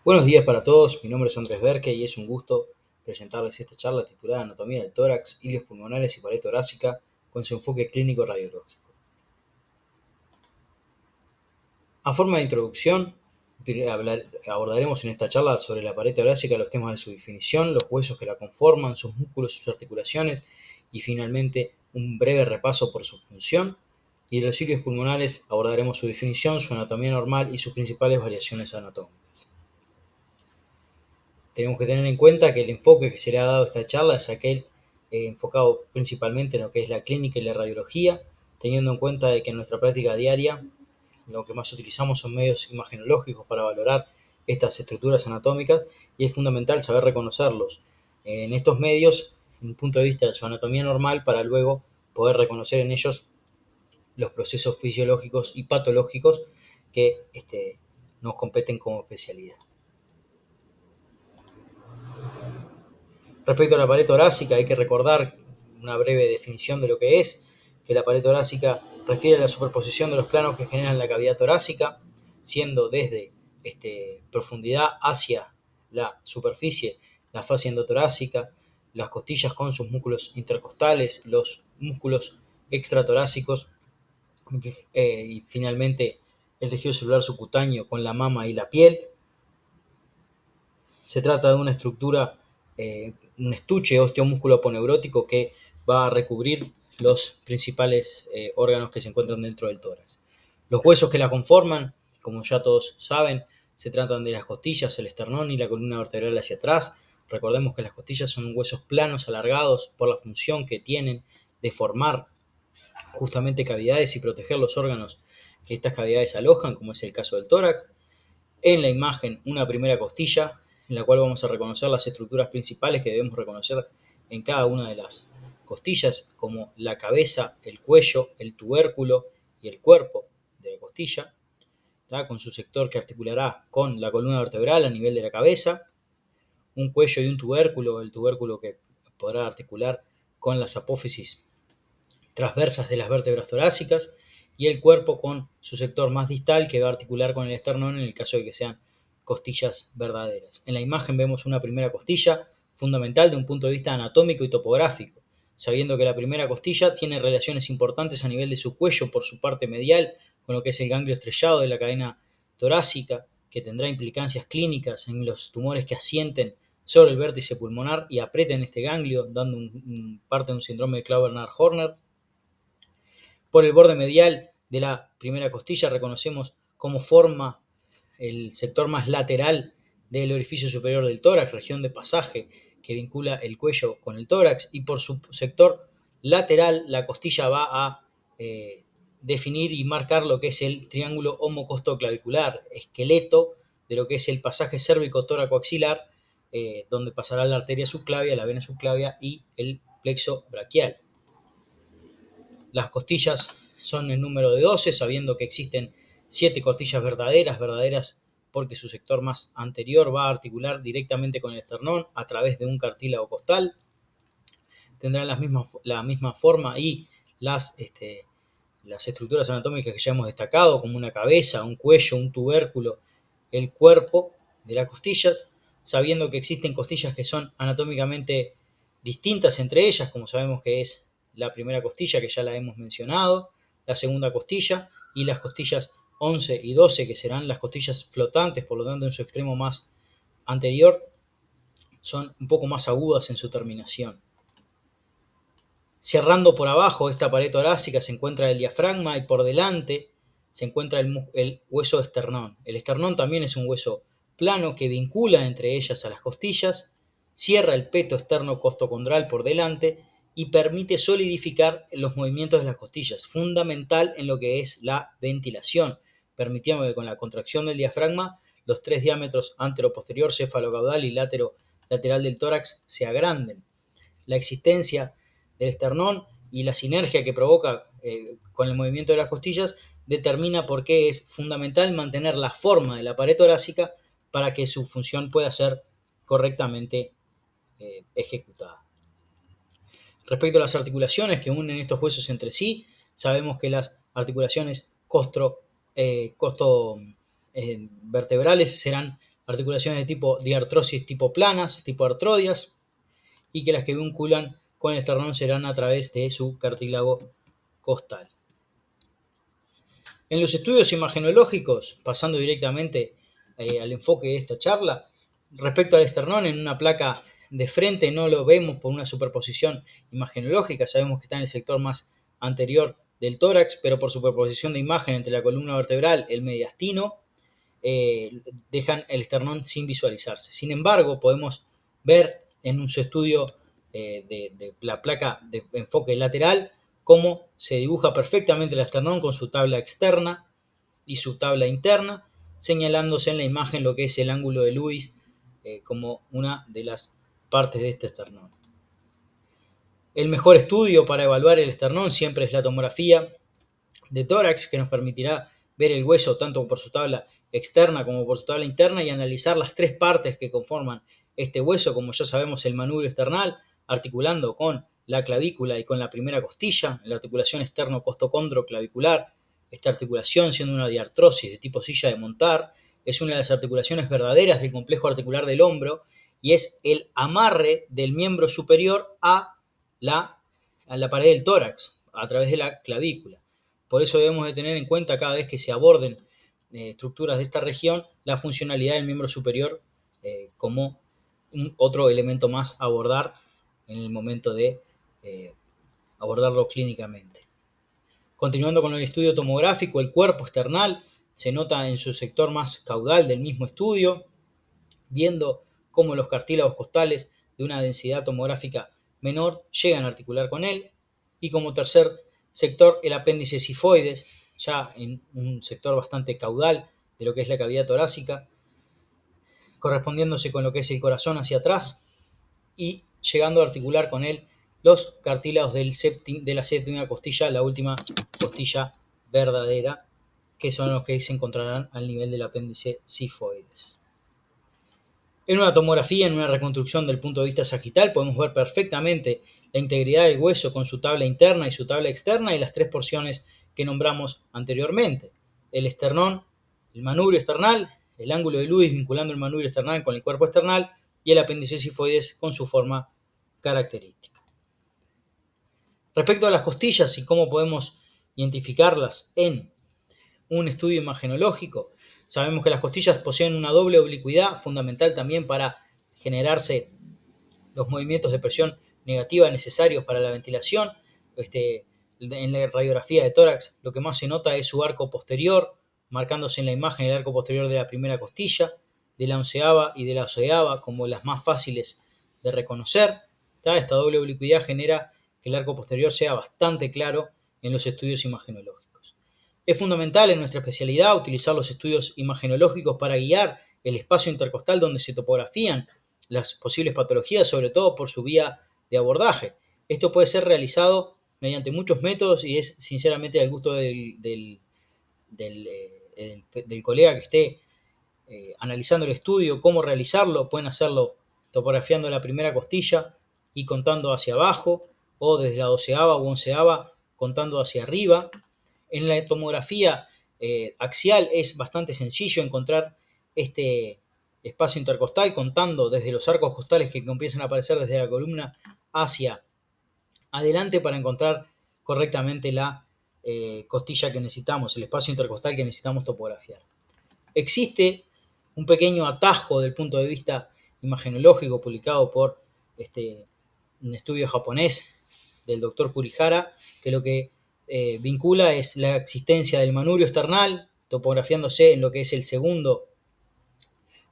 Buenos días para todos, mi nombre es Andrés Berque y es un gusto presentarles esta charla titulada Anatomía del tórax, ilios pulmonares y pared torácica con su enfoque clínico radiológico. A forma de introducción, abordaremos en esta charla sobre la pared torácica los temas de su definición, los huesos que la conforman, sus músculos, sus articulaciones y finalmente un breve repaso por su función. Y de los ilios pulmonares abordaremos su definición, su anatomía normal y sus principales variaciones anatómicas. Tenemos que tener en cuenta que el enfoque que se le ha dado a esta charla es aquel enfocado principalmente en lo que es la clínica y la radiología, teniendo en cuenta de que en nuestra práctica diaria lo que más utilizamos son medios imagenológicos para valorar estas estructuras anatómicas y es fundamental saber reconocerlos en estos medios en un punto de vista de su anatomía normal para luego poder reconocer en ellos los procesos fisiológicos y patológicos que nos competen como especialidad. Respecto a la pared torácica, hay que recordar una breve definición de lo que es, que la pared torácica refiere a la superposición de los planos que generan la cavidad torácica, siendo desde profundidad hacia la superficie la fascia endotorácica, las costillas con sus músculos intercostales, los músculos extratorácicos y finalmente el tejido celular subcutáneo con la mama y la piel. Se trata de una estructura, un estuche osteomúsculo aponeurótico que va a recubrir los principales órganos que se encuentran dentro del tórax. Los huesos que la conforman, como ya todos saben, se tratan de las costillas, el esternón y la columna vertebral hacia atrás. Recordemos que las costillas son huesos planos, alargados, por la función que tienen de formar justamente cavidades y proteger los órganos que estas cavidades alojan, como es el caso del tórax. En la imagen, una primera costilla, en la cual vamos a reconocer las estructuras principales que debemos reconocer en cada una de las costillas, como la cabeza, el cuello, el tubérculo y el cuerpo de la costilla, ¿tá? Con su sector que articulará con la columna vertebral a nivel de la cabeza, un cuello y un tubérculo, el tubérculo que podrá articular con las apófisis transversas de las vértebras torácicas, y el cuerpo con su sector más distal que va a articular con el esternón en el caso de que sean costillas verdaderas. En la imagen vemos una primera costilla fundamental de un punto de vista anatómico y topográfico, sabiendo que la primera costilla tiene relaciones importantes a nivel de su cuello por su parte medial con lo que es el ganglio estrellado de la cadena torácica, que tendrá implicancias clínicas en los tumores que asienten sobre el vértice pulmonar y aprieten este ganglio, dando parte de un síndrome de Clauber-Horner. Por el borde medial de la primera costilla reconocemos cómo forma el sector más lateral del orificio superior del tórax, región de pasaje que vincula el cuello con el tórax, y por su sector lateral la costilla va a definir y marcar lo que es el triángulo homocostoclavicular, esqueleto de lo que es el pasaje cérvico-tóraco-axilar, donde pasará la arteria subclavia, la vena subclavia y el plexo braquial. Las costillas son en número de 12, sabiendo que existen 7 costillas verdaderas porque su sector más anterior va a articular directamente con el esternón a través de un cartílago costal. Tendrán la misma forma y las estructuras anatómicas que ya hemos destacado, como una cabeza, un cuello, un tubérculo, el cuerpo de las costillas, sabiendo que existen costillas que son anatómicamente distintas entre ellas, como sabemos que es la primera costilla, que ya la hemos mencionado, la segunda costilla y las costillas 11 y 12, que serán las costillas flotantes, por lo tanto en su extremo más anterior son un poco más agudas en su terminación. Cerrando por abajo esta pared torácica se encuentra el diafragma y por delante se encuentra el hueso esternón. El esternón también es un hueso plano que vincula entre ellas a las costillas, cierra el peto externo costocondral por delante y permite solidificar los movimientos de las costillas, fundamental en lo que es la ventilación, permitiendo que con la contracción del diafragma los 3 diámetros antero-posterior, cefalocaudal y lateral del tórax se agranden. La existencia del esternón y la sinergia que provoca con el movimiento de las costillas determina por qué es fundamental mantener la forma de la pared torácica para que su función pueda ser correctamente ejecutada. Respecto a las articulaciones que unen estos huesos entre sí, sabemos que las articulaciones costo vertebrales serán articulaciones de tipo diartrosis tipo planas, tipo artrodias, y que las que vinculan con el esternón serán a través de su cartílago costal. En los estudios imagenológicos, pasando directamente al enfoque de esta charla, respecto al esternón en una placa de frente no lo vemos por una superposición imagenológica, sabemos que está en el sector más anterior del tórax, pero por superposición de imagen entre la columna vertebral, el mediastino, dejan el esternón sin visualizarse. Sin embargo, podemos ver en un estudio de la placa de enfoque lateral cómo se dibuja perfectamente el esternón con su tabla externa y su tabla interna, señalándose en la imagen lo que es el ángulo de Lewis como una de las partes de este esternón. El mejor estudio para evaluar el esternón siempre es la tomografía de tórax, que nos permitirá ver el hueso tanto por su tabla externa como por su tabla interna y analizar las tres partes que conforman este hueso, como ya sabemos el manubrio esternal, articulando con la clavícula y con la primera costilla, la articulación externo-costocondroclavicular. Esta articulación, siendo una diartrosis de tipo silla de montar, es una de las articulaciones verdaderas del complejo articular del hombro y es el amarre del miembro superior a la pared del tórax a través de la clavícula. Por eso debemos de tener en cuenta cada vez que se aborden estructuras de esta región la funcionalidad del miembro superior como otro elemento más a abordar en el momento de abordarlo clínicamente. Continuando con el estudio tomográfico, el cuerpo esternal se nota en su sector más caudal del mismo estudio, viendo cómo los cartílagos costales de una densidad tomográfica menor llegan a articular con él, y como tercer sector el apéndice sifoides, ya en un sector bastante caudal de lo que es la cavidad torácica, correspondiéndose con lo que es el corazón hacia atrás y llegando a articular con él los cartílagos de la séptima costilla, la última costilla verdadera, que son los que se encontrarán al nivel del apéndice sifoides. En una tomografía, en una reconstrucción del punto de vista sagital, podemos ver perfectamente la integridad del hueso con su tabla interna y su tabla externa y las tres porciones que nombramos anteriormente. El esternón, el manubrio esternal, el ángulo de Lewis vinculando el manubrio esternal con el cuerpo esternal y el apéndice sifoides con su forma característica. Respecto a las costillas y cómo podemos identificarlas en un estudio imagenológico, sabemos que las costillas poseen una doble oblicuidad, fundamental también para generarse los movimientos de presión negativa necesarios para la ventilación. En la radiografía de tórax lo que más se nota es su arco posterior, marcándose en la imagen el arco posterior de la primera costilla, de la onceava y de la doceava como las más fáciles de reconocer. Esta doble oblicuidad genera que el arco posterior sea bastante claro en los estudios imagenológicos. Es fundamental en nuestra especialidad utilizar los estudios imagenológicos para guiar el espacio intercostal donde se topografían las posibles patologías, sobre todo por su vía de abordaje. Esto puede ser realizado mediante muchos métodos y es sinceramente al gusto del colega que esté analizando el estudio, cómo realizarlo. Pueden hacerlo topografiando la primera costilla y contando hacia abajo, o desde la doceava u onceava contando hacia arriba. En la tomografía axial es bastante sencillo encontrar este espacio intercostal contando desde los arcos costales que empiezan a aparecer desde la columna hacia adelante para encontrar correctamente la costilla que necesitamos, el espacio intercostal que necesitamos topografiar. Existe un pequeño atajo del punto de vista imagenológico publicado por un estudio japonés del doctor Kurihara, que lo que vincula es la existencia del manubrio esternal, topografiándose en lo que es el segundo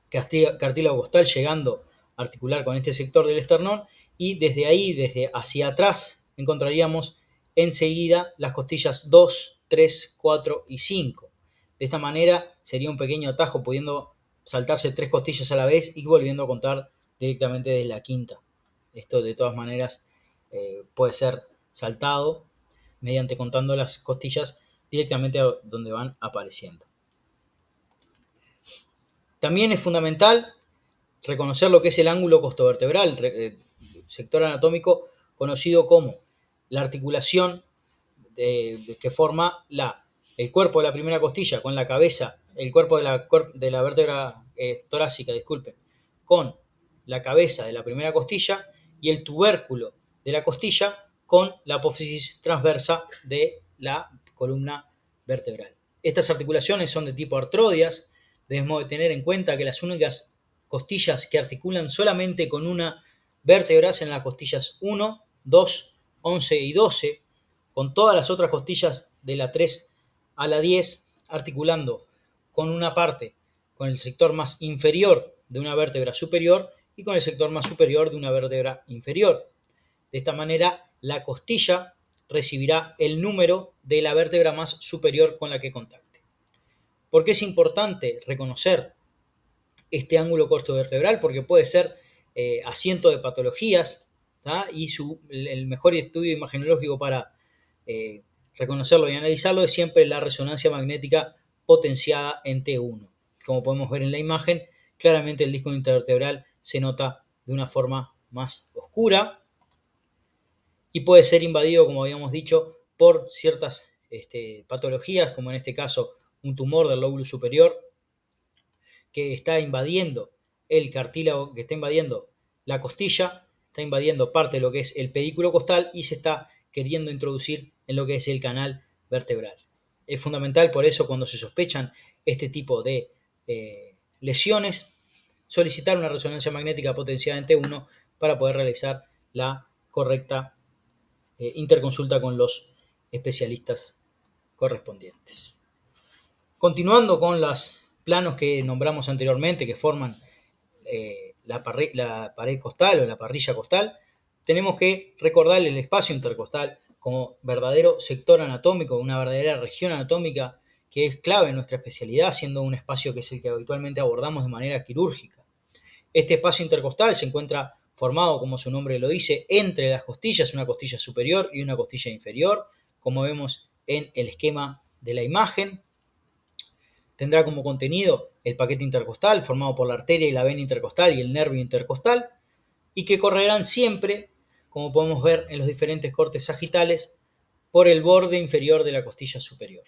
cartílago costal, llegando a articular con este sector del esternón, y desde ahí, desde hacia atrás, encontraríamos enseguida las costillas 2, 3, 4 y 5. De esta manera sería un pequeño atajo, pudiendo saltarse 3 costillas a la vez y volviendo a contar directamente desde la quinta. Esto de todas maneras puede ser saltado mediante contando las costillas directamente a donde van apareciendo. También es fundamental reconocer lo que es el ángulo costovertebral, sector anatómico conocido como la articulación que forma el cuerpo de la primera costilla con la cabeza el cuerpo de la vértebra torácica, disculpen, con la cabeza de la primera costilla y el tubérculo de la costilla con la apófisis transversa de la columna vertebral. Estas articulaciones son de tipo artrodias. Debemos tener en cuenta que las únicas costillas que articulan solamente con una vértebra son las costillas 1, 2, 11 y 12, con todas las otras costillas de la 3 a la 10 articulando con una parte, con el sector más inferior de una vértebra superior y con el sector más superior de una vértebra inferior. De esta manera, la costilla recibirá el número de la vértebra más superior con la que contacte. ¿Por qué es importante reconocer este ángulo cortovertebral? Porque puede ser asiento de patologías, ¿tá? Y el mejor estudio imagenológico para reconocerlo y analizarlo es siempre la resonancia magnética potenciada en T1. Como podemos ver en la imagen, claramente el disco intervertebral se nota de una forma más oscura y puede ser invadido, como habíamos dicho, por ciertas patologías, como en este caso un tumor del lóbulo superior que está invadiendo el cartílago, que está invadiendo la costilla, está invadiendo parte de lo que es el pedículo costal y se está queriendo introducir en lo que es el canal vertebral. Es fundamental por eso cuando se sospechan este tipo de lesiones, solicitar una resonancia magnética potenciada en T1 para poder realizar la correcta interconsulta con los especialistas correspondientes. Continuando con los planos que nombramos anteriormente, que forman la pared costal o la parrilla costal, tenemos que recordar el espacio intercostal como verdadero sector anatómico, una verdadera región anatómica que es clave en nuestra especialidad, siendo un espacio que es el que habitualmente abordamos de manera quirúrgica. Este espacio intercostal se encuentra formado, como su nombre lo dice, entre las costillas, una costilla superior y una costilla inferior, como vemos en el esquema de la imagen. Tendrá como contenido el paquete intercostal, formado por la arteria y la vena intercostal y el nervio intercostal, y que correrán siempre, como podemos ver en los diferentes cortes sagitales, por el borde inferior de la costilla superior.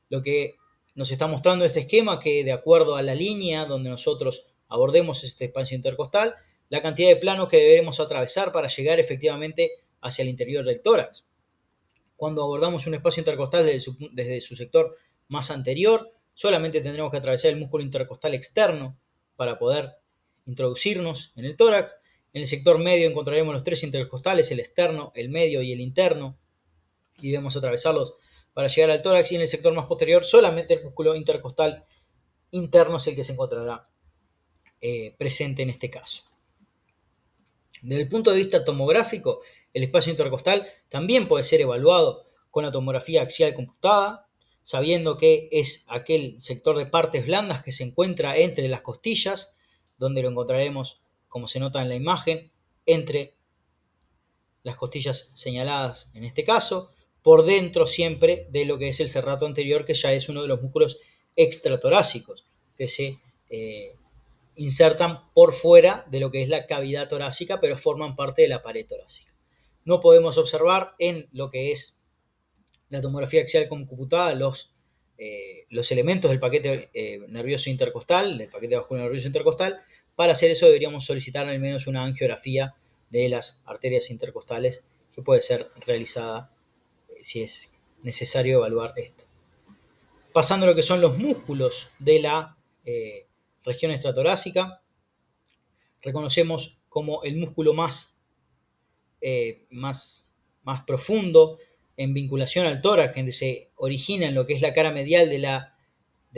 Lo que nos está mostrando este esquema que de acuerdo a la línea donde nosotros abordemos este espacio intercostal, la cantidad de planos que deberemos atravesar para llegar efectivamente hacia el interior del tórax. Cuando abordamos un espacio intercostal desde su sector más anterior, solamente tendremos que atravesar el músculo intercostal externo para poder introducirnos en el tórax. En el sector medio encontraremos los tres intercostales, el externo, el medio y el interno, y debemos atravesarlos para llegar al tórax. Y en el sector más posterior, solamente el músculo intercostal interno es el que se encontrará presente en este caso. Desde el punto de vista tomográfico, el espacio intercostal también puede ser evaluado con la tomografía axial computada, sabiendo que es aquel sector de partes blandas que se encuentra entre las costillas, donde lo encontraremos, como se nota en la imagen, entre las costillas señaladas en este caso, por dentro siempre de lo que es el serrato anterior, que ya es uno de los músculos extratorácicos, que se insertan por fuera de lo que es la cavidad torácica, pero forman parte de la pared torácica. No podemos observar en lo que es la tomografía axial computada los elementos del paquete nervioso intercostal, del paquete vascular nervioso intercostal. Para hacer eso deberíamos solicitar al menos una angiografía de las arterias intercostales, que puede ser realizada si es necesario evaluar esto. Pasando a lo que son los músculos de la región extratorácica, reconocemos como el músculo más profundo en vinculación al tórax, que se origina en lo que es la cara medial de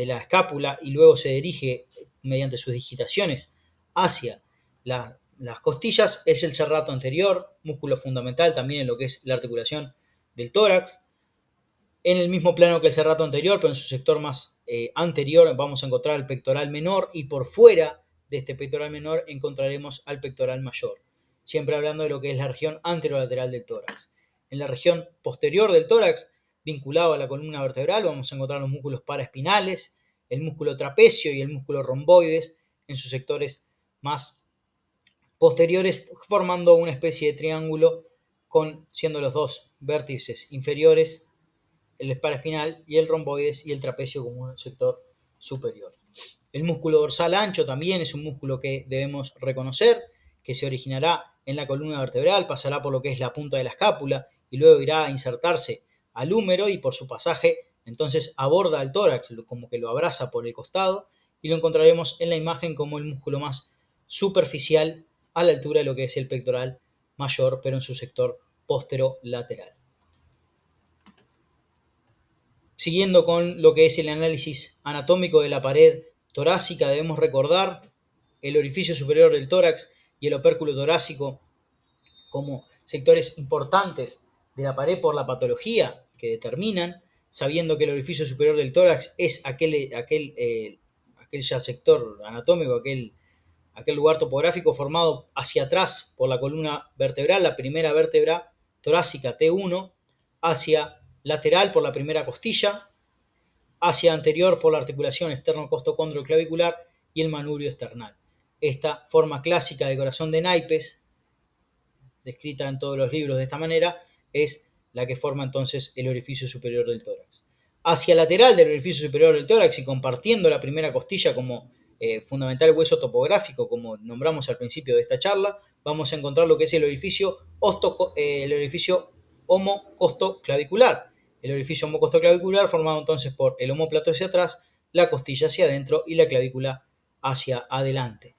la escápula y luego se dirige mediante sus digitaciones hacia las costillas, es el serrato anterior, músculo fundamental también en lo que es la articulación del tórax. En el mismo plano que el serrato anterior, pero en su sector más anterior, vamos a encontrar el pectoral menor, y por fuera de este pectoral menor encontraremos al pectoral mayor, siempre hablando de lo que es la región anterolateral del tórax. En la región posterior del tórax, vinculado a la columna vertebral, vamos a encontrar los músculos paraespinales, el músculo trapecio y el músculo romboides en sus sectores más posteriores, formando una especie de triángulo siendo los dos vértices inferiores el paraespinal y el romboides y el trapecio como un sector superior. El músculo dorsal ancho también es un músculo que debemos reconocer, que se originará en la columna vertebral, pasará por lo que es la punta de la escápula y luego irá a insertarse al húmero y por su pasaje entonces aborda el tórax, como que lo abraza por el costado, y lo encontraremos en la imagen como el músculo más superficial a la altura de lo que es el pectoral mayor, pero en su sector posterolateral. Siguiendo con lo que es el análisis anatómico de la pared torácica, debemos recordar el orificio superior del tórax y el opérculo torácico como sectores importantes de la pared por la patología que determinan, sabiendo que el orificio superior del tórax es aquel sector anatómico, aquel lugar topográfico formado hacia atrás por la columna vertebral, la primera vértebra torácica T1, hacia lateral por la primera costilla, hacia anterior por la articulación externo-costocondroclavicular y el manubrio esternal. Esta forma clásica de corazón de naipes, descrita en todos los libros de esta manera, es la que forma entonces el orificio superior del tórax. Hacia lateral del orificio superior del tórax y compartiendo la primera costilla como fundamental hueso topográfico, como nombramos al principio de esta charla, vamos a encontrar lo que es el orificio homocostoclavicular. El orificio homocostoclavicular formado entonces por el omóplato hacia atrás, la costilla hacia adentro y la clavícula hacia adelante.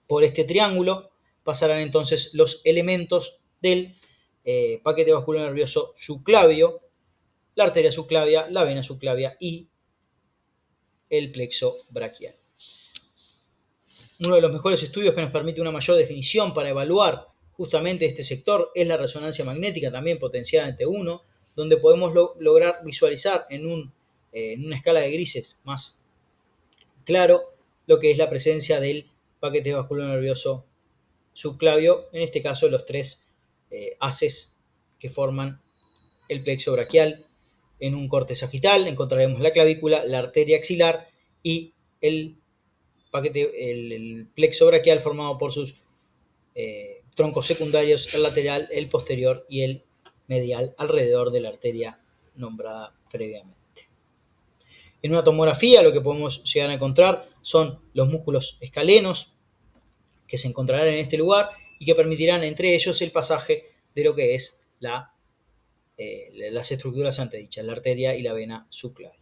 Por este triángulo pasarán entonces los elementos del paquete vascular nervioso subclavio, la arteria subclavia, la vena subclavia y el plexo braquial. Uno de los mejores estudios que nos permite una mayor definición para evaluar justamente este sector es la resonancia magnética, también potenciada en T1, donde podemos lograr visualizar en una escala de grises más claro lo que es la presencia del paquete vascular nervioso subclavio, en este caso los tres haces que forman el plexo braquial. En un corte sagital encontraremos la clavícula, la arteria axilar y el plexo braquial formado por sus troncos secundarios, el lateral, el posterior y el medial alrededor de la arteria nombrada previamente. En una tomografía lo que podemos llegar a encontrar son los músculos escalenos que se encontrarán en este lugar y que permitirán entre ellos el pasaje de lo que es las estructuras antedichas, la arteria y la vena subclavia.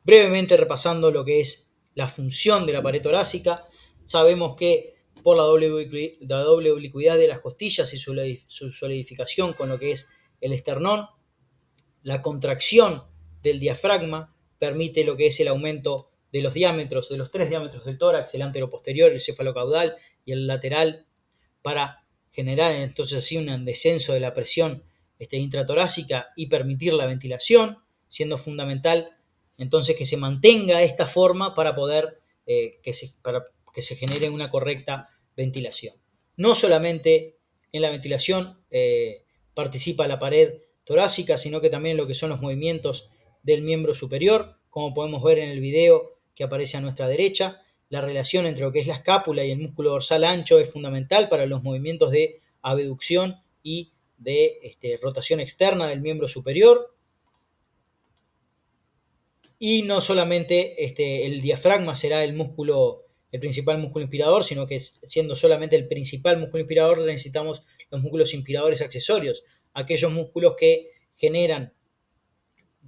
Brevemente repasando lo que es la función de la pared torácica, sabemos que por la doble oblicuidad de las costillas y su solidificación con lo que es el esternón, la contracción del diafragma permite lo que es el aumento de los diámetros, de los tres diámetros del tórax, el anteroposterior, el cefalocaudal y el lateral, para generar entonces así un descenso de la presión intratorácica y permitir la ventilación, siendo fundamental entonces que se mantenga esta forma para poder que se genere una correcta ventilación. No solamente en la ventilación participa la pared torácica, sino que también lo que son los movimientos del miembro superior, como podemos ver en el video que aparece a nuestra derecha. La relación entre lo que es la escápula y el músculo dorsal ancho es fundamental para los movimientos de abducción y de rotación externa del miembro superior. Y no solamente el diafragma será el principal músculo inspirador, sino que siendo solamente el principal músculo inspirador necesitamos los músculos inspiradores accesorios, aquellos músculos que generan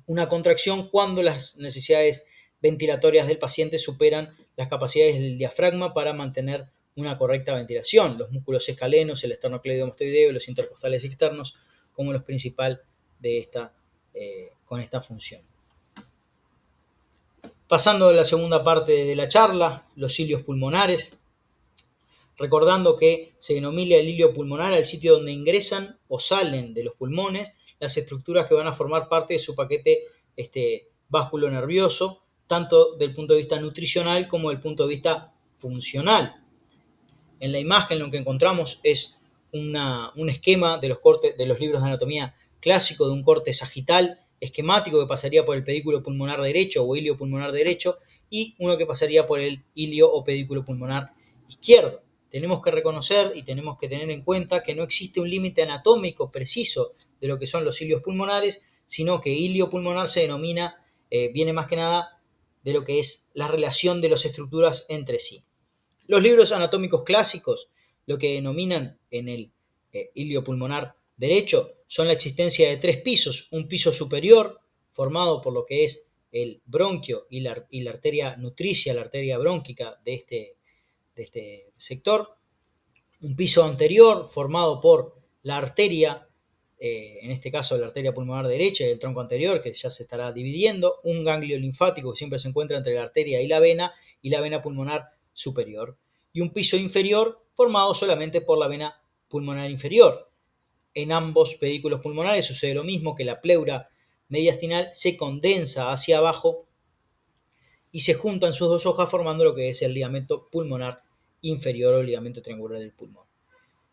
una contracción cuando las necesidades ventilatorias del paciente superan las capacidades del diafragma para mantener una correcta ventilación. Los músculos escalenos, el esternocleidomastoideo y los intercostales externos como los principales con esta función. Pasando a la segunda parte de la charla, los cilios pulmonares, recordando que se denomina el hilio pulmonar al sitio donde ingresan o salen de los pulmones las estructuras que van a formar parte de su paquete vasculo nervioso, tanto del punto de vista nutricional como del punto de vista funcional. En la imagen lo que encontramos es un esquema de los libros de anatomía clásico de un corte sagital esquemático que pasaría por el pedículo pulmonar derecho o hilio pulmonar derecho y uno que pasaría por el hilio o pedículo pulmonar izquierdo. Tenemos que reconocer y tenemos que tener en cuenta que no existe un límite anatómico preciso de lo que son los cilios pulmonares, sino que hilio pulmonar se denomina, viene más que nada de lo que es la relación de las estructuras entre sí. Los libros anatómicos clásicos lo que denominan en el ilio pulmonar derecho son la existencia de 3 pisos, un piso superior formado por lo que es el bronquio y la arteria nutricia, la arteria brónquica de este sector, un piso anterior formado por la arteria, en este caso la arteria pulmonar derecha y el tronco anterior, que ya se estará dividiendo, un ganglio linfático que siempre se encuentra entre la arteria y la vena pulmonar superior, y un piso inferior formado solamente por la vena pulmonar inferior. En ambos pedículos pulmonares sucede lo mismo, que la pleura mediastinal se condensa hacia abajo y se juntan sus dos hojas formando lo que es el ligamento pulmonar inferior o el ligamento triangular del pulmón.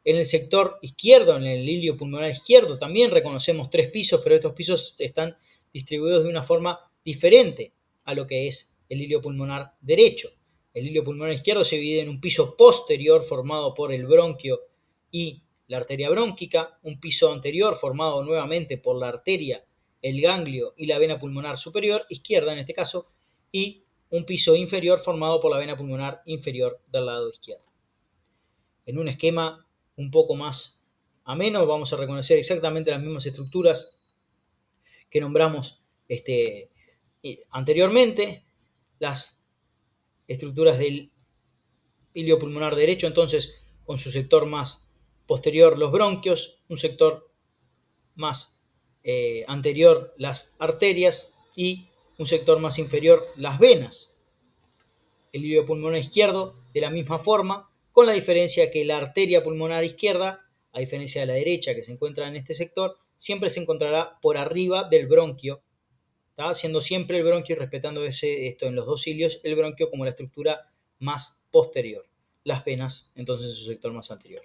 En el sector izquierdo, en el ilio pulmonar izquierdo, también reconocemos 3 pisos, pero estos pisos están distribuidos de una forma diferente a lo que es el ilio pulmonar derecho. El ilio pulmonar izquierdo se divide en un piso posterior formado por el bronquio y la arteria brónquica, un piso anterior formado nuevamente por la arteria, el ganglio y la vena pulmonar superior, izquierda en este caso, y un piso inferior formado por la vena pulmonar inferior del lado izquierdo. En un esquema un poco más ameno vamos a reconocer exactamente las mismas estructuras que nombramos anteriormente, las estructuras del ilio pulmonar derecho, entonces con su sector más posterior los bronquios, un sector más anterior las arterias y un sector más inferior las venas. El ilio pulmonar izquierdo de la misma forma, con la diferencia que la arteria pulmonar izquierda, a diferencia de la derecha que se encuentra en este sector, siempre se encontrará por arriba del bronquio, ¿tá? Siendo siempre el bronquio, respetando esto en los dos ilios, el bronquio como la estructura más posterior, las venas entonces en su sector más anterior.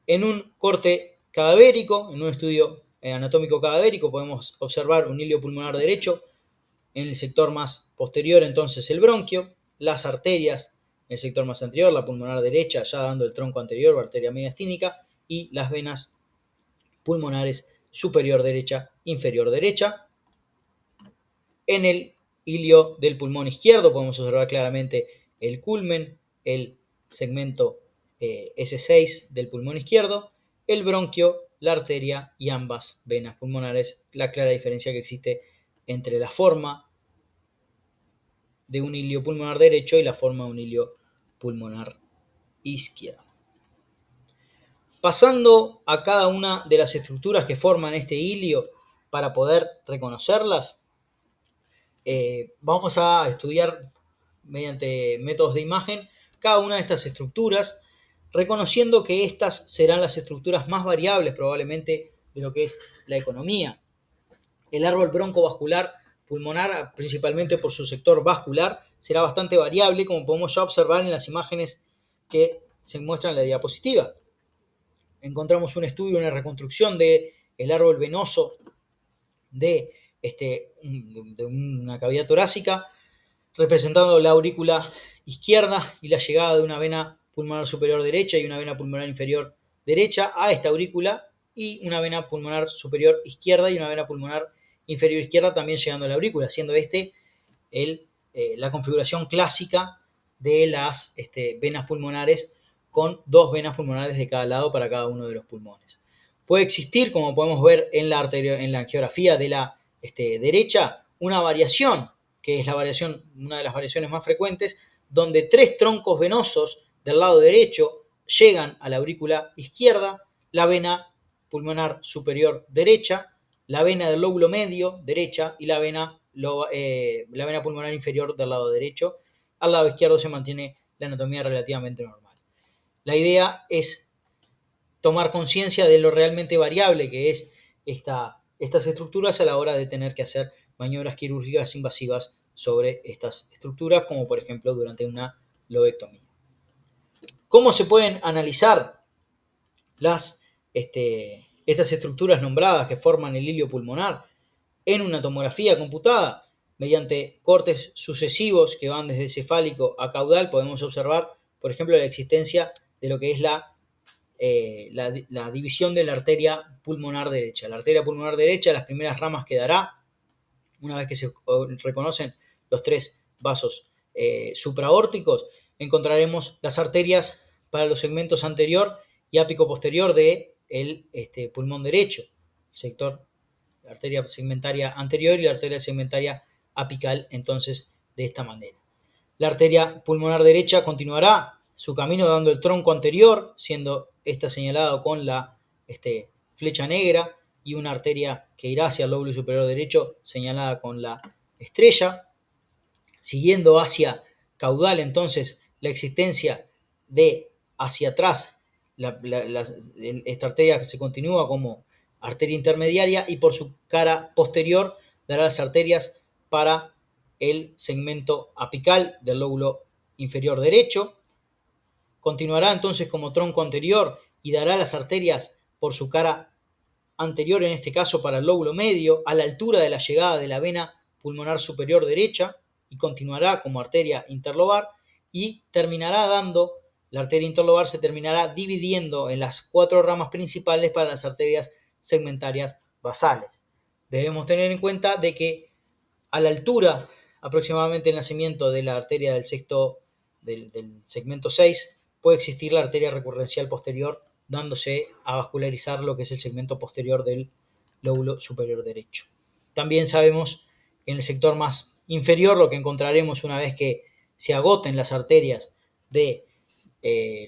En un corte cadavérico, en un estudio anatómico cadavérico, podemos observar un ilio pulmonar derecho, en el sector más posterior entonces el bronquio, las arterias en el sector más anterior, la pulmonar derecha ya dando el tronco anterior, la arteria mediastínica, y las venas pulmonares superior derecha, inferior derecha. En el ilio del pulmón izquierdo podemos observar claramente el culmen, el segmento S6 del pulmón izquierdo, el bronquio, la arteria y ambas venas pulmonares, la clara diferencia que existe entre la forma de un ilio pulmonar derecho y la forma de un ilio pulmonar izquierdo. Pasando a cada una de las estructuras que forman este ilio para poder reconocerlas, vamos a estudiar mediante métodos de imagen cada una de estas estructuras, reconociendo que estas serán las estructuras más variables probablemente de lo que es la economía. El árbol broncovascular pulmonar, principalmente por su sector vascular, será bastante variable, como podemos ya observar en las imágenes que se muestran en la diapositiva. Encontramos un estudio, una reconstrucción del árbol venoso de una cavidad torácica, representando la aurícula izquierda y la llegada de una vena pulmonar superior derecha y una vena pulmonar inferior derecha a esta aurícula, y una vena pulmonar superior izquierda y una vena pulmonar inferior izquierda también llegando a la aurícula, siendo la configuración clásica de las venas pulmonares, con 2 venas pulmonares de cada lado para cada uno de los pulmones. Puede existir, como podemos ver en la angiografía de la derecha, una variación, que es una de las variaciones más frecuentes, donde 3 troncos venosos del lado derecho llegan a la aurícula izquierda, la vena pulmonar superior derecha, la vena del lóbulo medio derecha y la vena pulmonar inferior del lado derecho. Al lado izquierdo se mantiene la anatomía relativamente normal. La idea es tomar conciencia de lo realmente variable que es estas estructuras a la hora de tener que hacer maniobras quirúrgicas invasivas sobre estas estructuras, como por ejemplo durante una lobectomía. ¿Cómo se pueden analizar estas estructuras nombradas que forman el ilio pulmonar en una tomografía computada? Mediante cortes sucesivos que van desde cefálico a caudal podemos observar, por ejemplo, la existencia de lo que es la división de la arteria pulmonar derecha. La arteria pulmonar derecha, las primeras ramas que dará, una vez que se reconocen los 3 vasos supraórticos, encontraremos las arterias para los segmentos anterior y ápico posterior del pulmón derecho, sector, la arteria segmentaria anterior y la arteria segmentaria apical, entonces, de esta manera. La arteria pulmonar derecha continuará su camino dando el tronco anterior, siendo esta señalada con la flecha negra, y una arteria que irá hacia el lóbulo superior derecho señalada con la estrella, siguiendo hacia caudal entonces la existencia de hacia atrás, esta arteria se continúa como arteria intermediaria y por su cara posterior dará las arterias para el segmento apical del lóbulo inferior derecho. Continuará entonces como tronco anterior y dará las arterias por su cara anterior, en este caso para el lóbulo medio, a la altura de la llegada de la vena pulmonar superior derecha, y continuará como arteria interlobar y terminará dando, la arteria interlobar se terminará dividiendo en las 4 ramas principales para las arterias segmentarias basales. Debemos tener en cuenta de que a la altura aproximadamente del nacimiento de la arteria del segmento 6 puede existir la arteria recurrencial posterior, dándose a vascularizar lo que es el segmento posterior del lóbulo superior derecho. También sabemos que en el sector más inferior lo que encontraremos una vez que se agoten las arterias de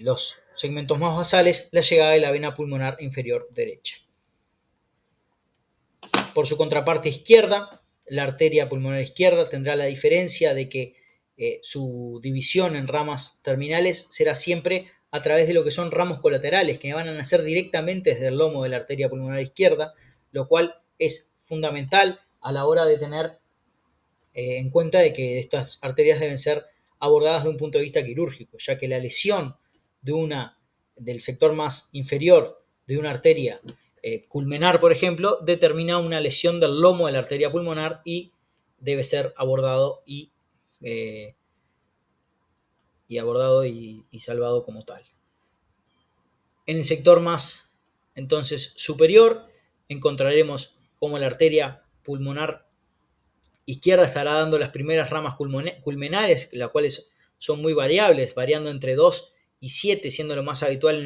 los segmentos más basales, la llegada de la vena pulmonar inferior derecha. Por su contraparte izquierda, la arteria pulmonar izquierda tendrá la diferencia de que su división en ramas terminales será siempre a través de lo que son ramos colaterales, que van a nacer directamente desde el lomo de la arteria pulmonar izquierda, lo cual es fundamental a la hora de tener en cuenta de que estas arterias deben ser abordadas de un punto de vista quirúrgico, ya que la lesión del sector más inferior de una arteria culmenar, por ejemplo, determina una lesión del lomo de la arteria pulmonar y debe ser abordado y salvado como tal. En el sector más entonces superior encontraremos como la arteria pulmonar izquierda estará dando las primeras ramas culmenares, las cuales son muy variables, variando entre 2 y 7, siendo lo más habitual desde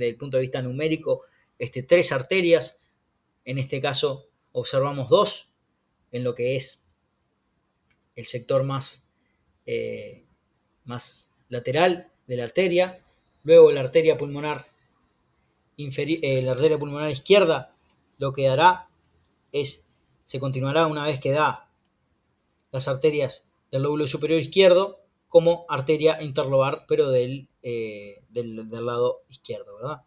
el punto de vista numérico, 3 arterias. En este caso observamos 2 en lo que es el sector más lateral de la arteria. Luego la arteria pulmonar izquierda lo que dará se continuará una vez que da las arterias del lóbulo superior izquierdo como arteria interlobar, pero del lado izquierdo, ¿verdad?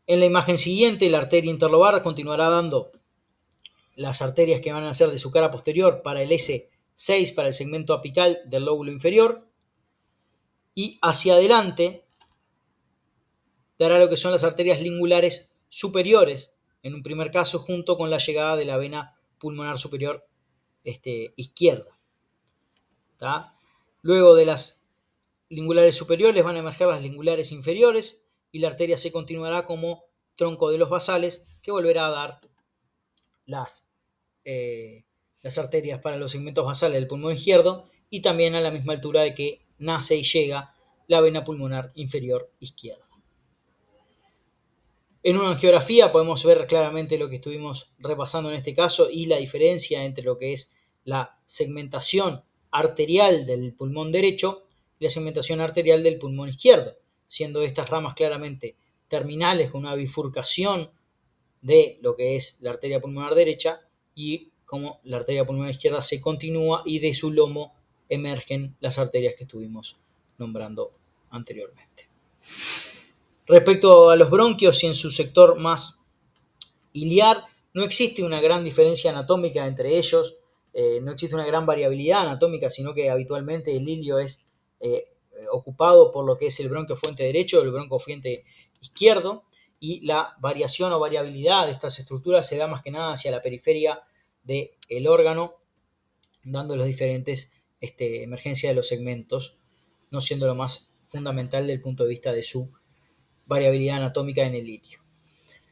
En la imagen siguiente, la arteria interlobar continuará dando las arterias que van a ser de su cara posterior para el S6, para el segmento apical del lóbulo inferior, y hacia adelante dará lo que son las arterias lingulares superiores, en un primer caso junto con la llegada de la vena pulmonar superior izquierda. ¿Tá? Luego de las lingulares superiores van a emerger las lingulares inferiores y la arteria se continuará como tronco de los basales, que volverá a dar las arterias para los segmentos basales del pulmón izquierdo, y también a la misma altura de que nace y llega la vena pulmonar inferior izquierda. En una angiografía podemos ver claramente lo que estuvimos repasando en este caso y la diferencia entre lo que es la segmentación arterial del pulmón derecho y la segmentación arterial del pulmón izquierdo, siendo estas ramas claramente terminales con una bifurcación de lo que es la arteria pulmonar derecha, y como la arteria pulmonar izquierda se continúa y de su lomo emergen las arterias que estuvimos nombrando anteriormente. Respecto a los bronquios y en su sector más iliar, no existe una gran diferencia anatómica entre ellos, no existe una gran variabilidad anatómica, sino que habitualmente el ilio es ocupado por lo que es el bronquio fuente derecho o el bronquio fuente izquierdo, y la variación o variabilidad de estas estructuras se da más que nada hacia la periferia del órgano, dando las diferentes emergencias de los segmentos, no siendo lo más fundamental desde el punto de vista de su variabilidad anatómica en el ilio.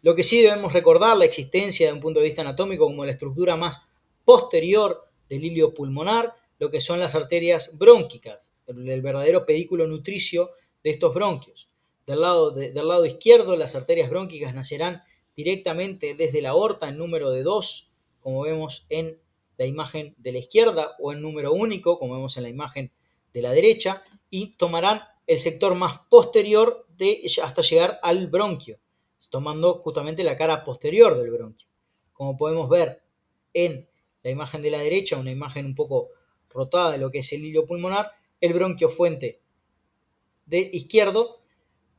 Lo que sí debemos recordar, la existencia de un punto de vista anatómico como la estructura más posterior del ilio pulmonar, lo que son las arterias brónquicas, el verdadero pedículo nutricio de estos bronquios. Del lado izquierdo, las arterias brónquicas nacerán directamente desde la aorta en número de 2, como vemos en la imagen de la izquierda, o en número único, como vemos en la imagen de la derecha, y tomarán el sector más posterior hasta llegar al bronquio, tomando justamente la cara posterior del bronquio. Como podemos ver en la imagen de la derecha, una imagen un poco rotada de lo que es el hilio pulmonar, el bronquio fuente de izquierdo,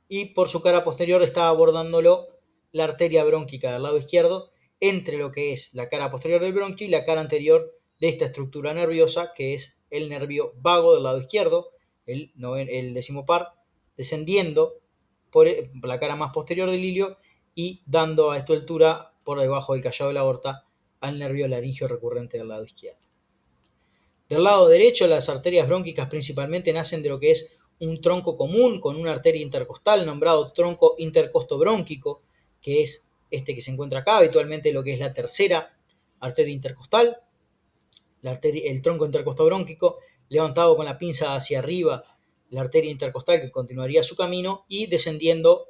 y por su cara posterior está abordándolo la arteria brónquica del lado izquierdo, entre lo que es la cara posterior del bronquio y la cara anterior de esta estructura nerviosa, que es el nervio vago del lado izquierdo, el décimo par, descendiendo por la cara más posterior del hilio y dando a esta altura, por debajo del callado de la aorta, al nervio laringio recurrente del lado izquierdo. Del lado derecho, las arterias brónquicas principalmente nacen de lo que es un tronco común con una arteria intercostal nombrado tronco intercostobrónquico, que es este que se encuentra acá, habitualmente lo que es la tercera arteria intercostal, el tronco intercostobrónquico, levantado con la pinza hacia arriba, la arteria intercostal que continuaría su camino, y descendiendo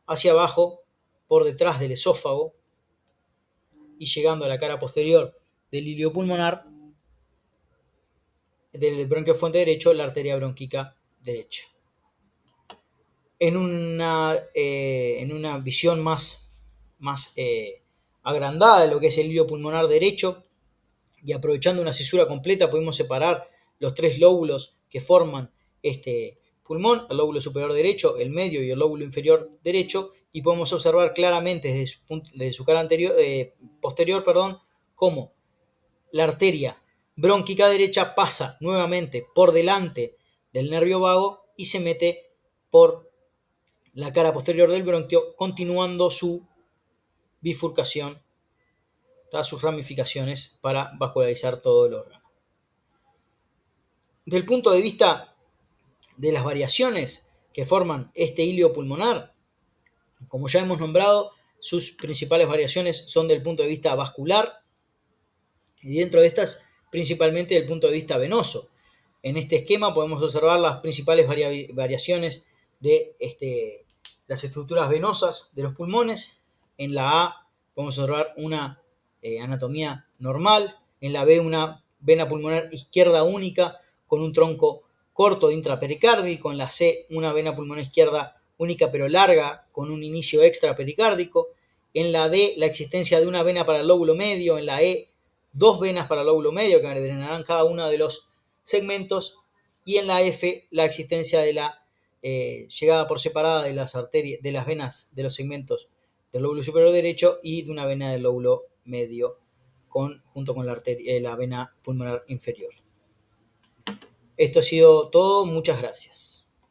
hacia abajo por detrás del esófago y llegando a la cara posterior del hilio pulmonar, del bronquio fuente derecho, la arteria bronquica derecha. En una visión más agrandada de lo que es el hilio pulmonar derecho, y aprovechando una cisura completa, podemos separar los tres lóbulos que forman este pulmón: el lóbulo superior derecho, el medio y el lóbulo inferior derecho, y podemos observar claramente desde su cara posterior, cómo la arteria brónquica derecha pasa nuevamente por delante del nervio vago y se mete por la cara posterior del bronquio, continuando su bifurcación, sus ramificaciones, para vascularizar todo el órgano. Desde el punto de vista de las variaciones que forman este hilio pulmonar, como ya hemos nombrado, sus principales variaciones son del punto de vista vascular, y dentro de estas principalmente del punto de vista venoso. En este esquema podemos observar las principales variaciones de las estructuras venosas de los pulmones. En la A podemos observar una anatomía normal, en la B una vena pulmonar izquierda única con un tronco corto intrapericárdico, en la C una vena pulmonar izquierda única pero larga con un inicio extrapericárdico, en la D la existencia de una vena para el lóbulo medio, en la E dos venas para el lóbulo medio que drenarán cada uno de los segmentos, y en la F la existencia de la llegada por separada de las arterias, de las venas de los segmentos del lóbulo superior derecho y de una vena del lóbulo medio junto con la vena pulmonar inferior. Esto ha sido todo, muchas gracias.